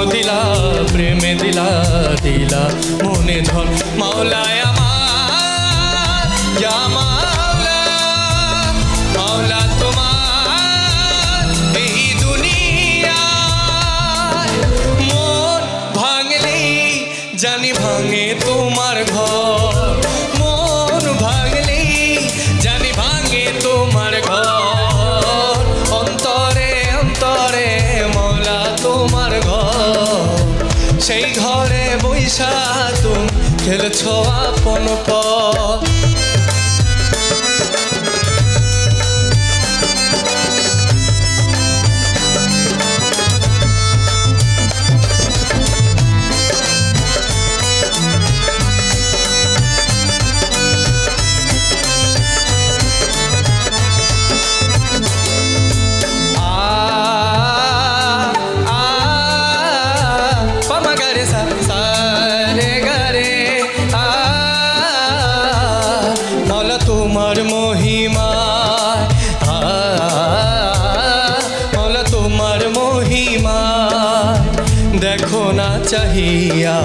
দিলা প্রেমে দিলা দিলা মনে ধর মাওলায় আমার ইয়া মাওলা মাওলা তোমার এই দুনিয়ায় মন ভাঙলে জানি ভাঙে তোমার ঘর মন ভাঙলে জানি ভাঙে তোমার ঘর অন্তরে অন্তরে মাওলা তোমার ঘর সেই ঘরে বৈশা তুমি খেলছো আপন পথ তোমার মহিমা মাওলা তোমার মহিমা দেখো না চাহিয়া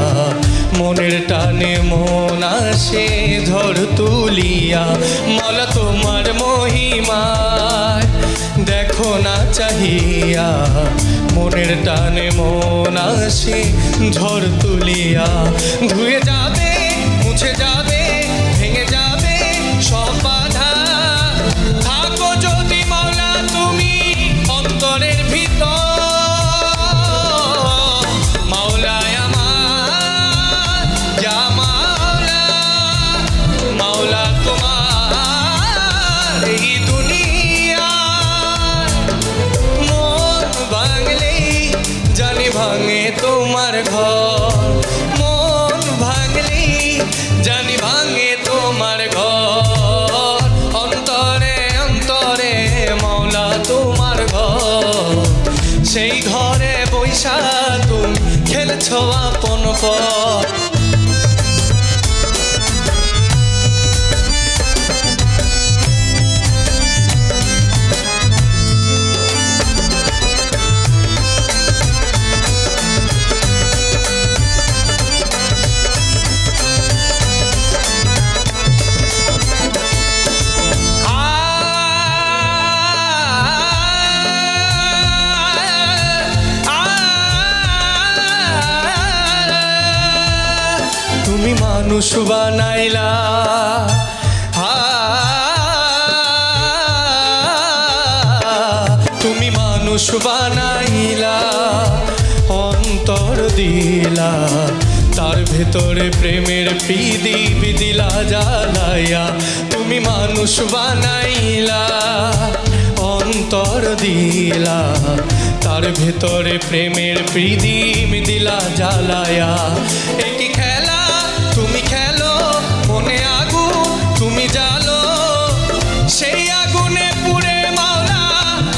মনের টানে মন আসে ঝড় তুলিয়া মাওলা তোমার মহিমা দেখো না চাহিয়া মনের টানে মন আসে ঝড় তুলিয়া ধুয়ে যাবে মুছে যাবে ভেঙে যাবে সব বাধা থাকো যদি মাওলা তুমি অন্তরের ভিতর মাওলায় আমার ইয়া মাওলা মাওলা তোমার এই দুনিয়ায় মন ভাঙলে জানি ভাঙে তোমার ঘর মন ভাঙলে জানি ভাঙে তোমার ঘর অন্তরে অন্তরে মাওলা তোমার ঘর সেই ঘরে বৈশা তুমি খেলছো আপন পথ তুমি মানুষ বানাইলা তুমি মানুষ বানাইলা অন্তর দিলা তার ভেতরে প্রেমের প্রদীপ দিলা জ্বালাইয়া তুমি মানুষ বানাইলা অন্তর দিলা তার ভেতরে প্রেমের প্রদীপ দিলা জ্বালাইয়া একই খেলা তুমি খেলো মনে আগুন তুমি জ্বালো সেই আগুনে পুড়ে মাওলা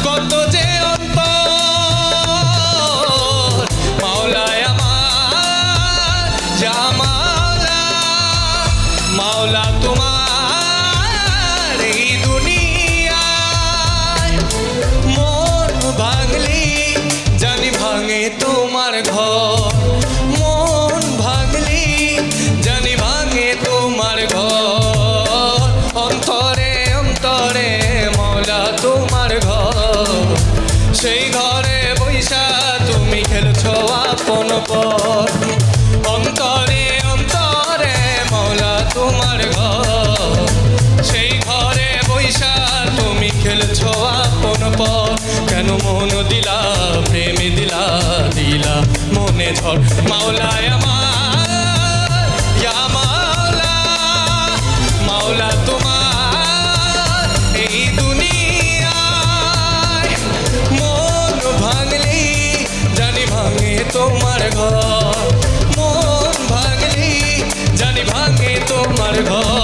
কত যে অন্তর মাওলায় আমার ইয়া মাওলা মাওলা তোমার এই দুনিয়ায় মন ভাঙলি জানি ভাঙে তোমার ঘর মন ভাঙলি জানি ভাঙে তোমার ঘর অন্তরে অন্তরে মাওলা তোমার ঘর সেই ঘরে বৈশা তুমি খেলছো আপন পথ অন্তরে অন্তরে মাওলা তোমার ঘর সেই ঘরে বৈশা তুমি খেলছো আপন পথ কেন মন দিলা প্রেমে দিলা দিলা মনে ঝড় মাওলায় আমার ইয়া মাওলা মাওলা তোমার এই দুনিয়ায় মন ভাঙলি জানি ভাঙে তোমার ঘর মন ভাঙলি জানি ভাঙে তোমার ঘর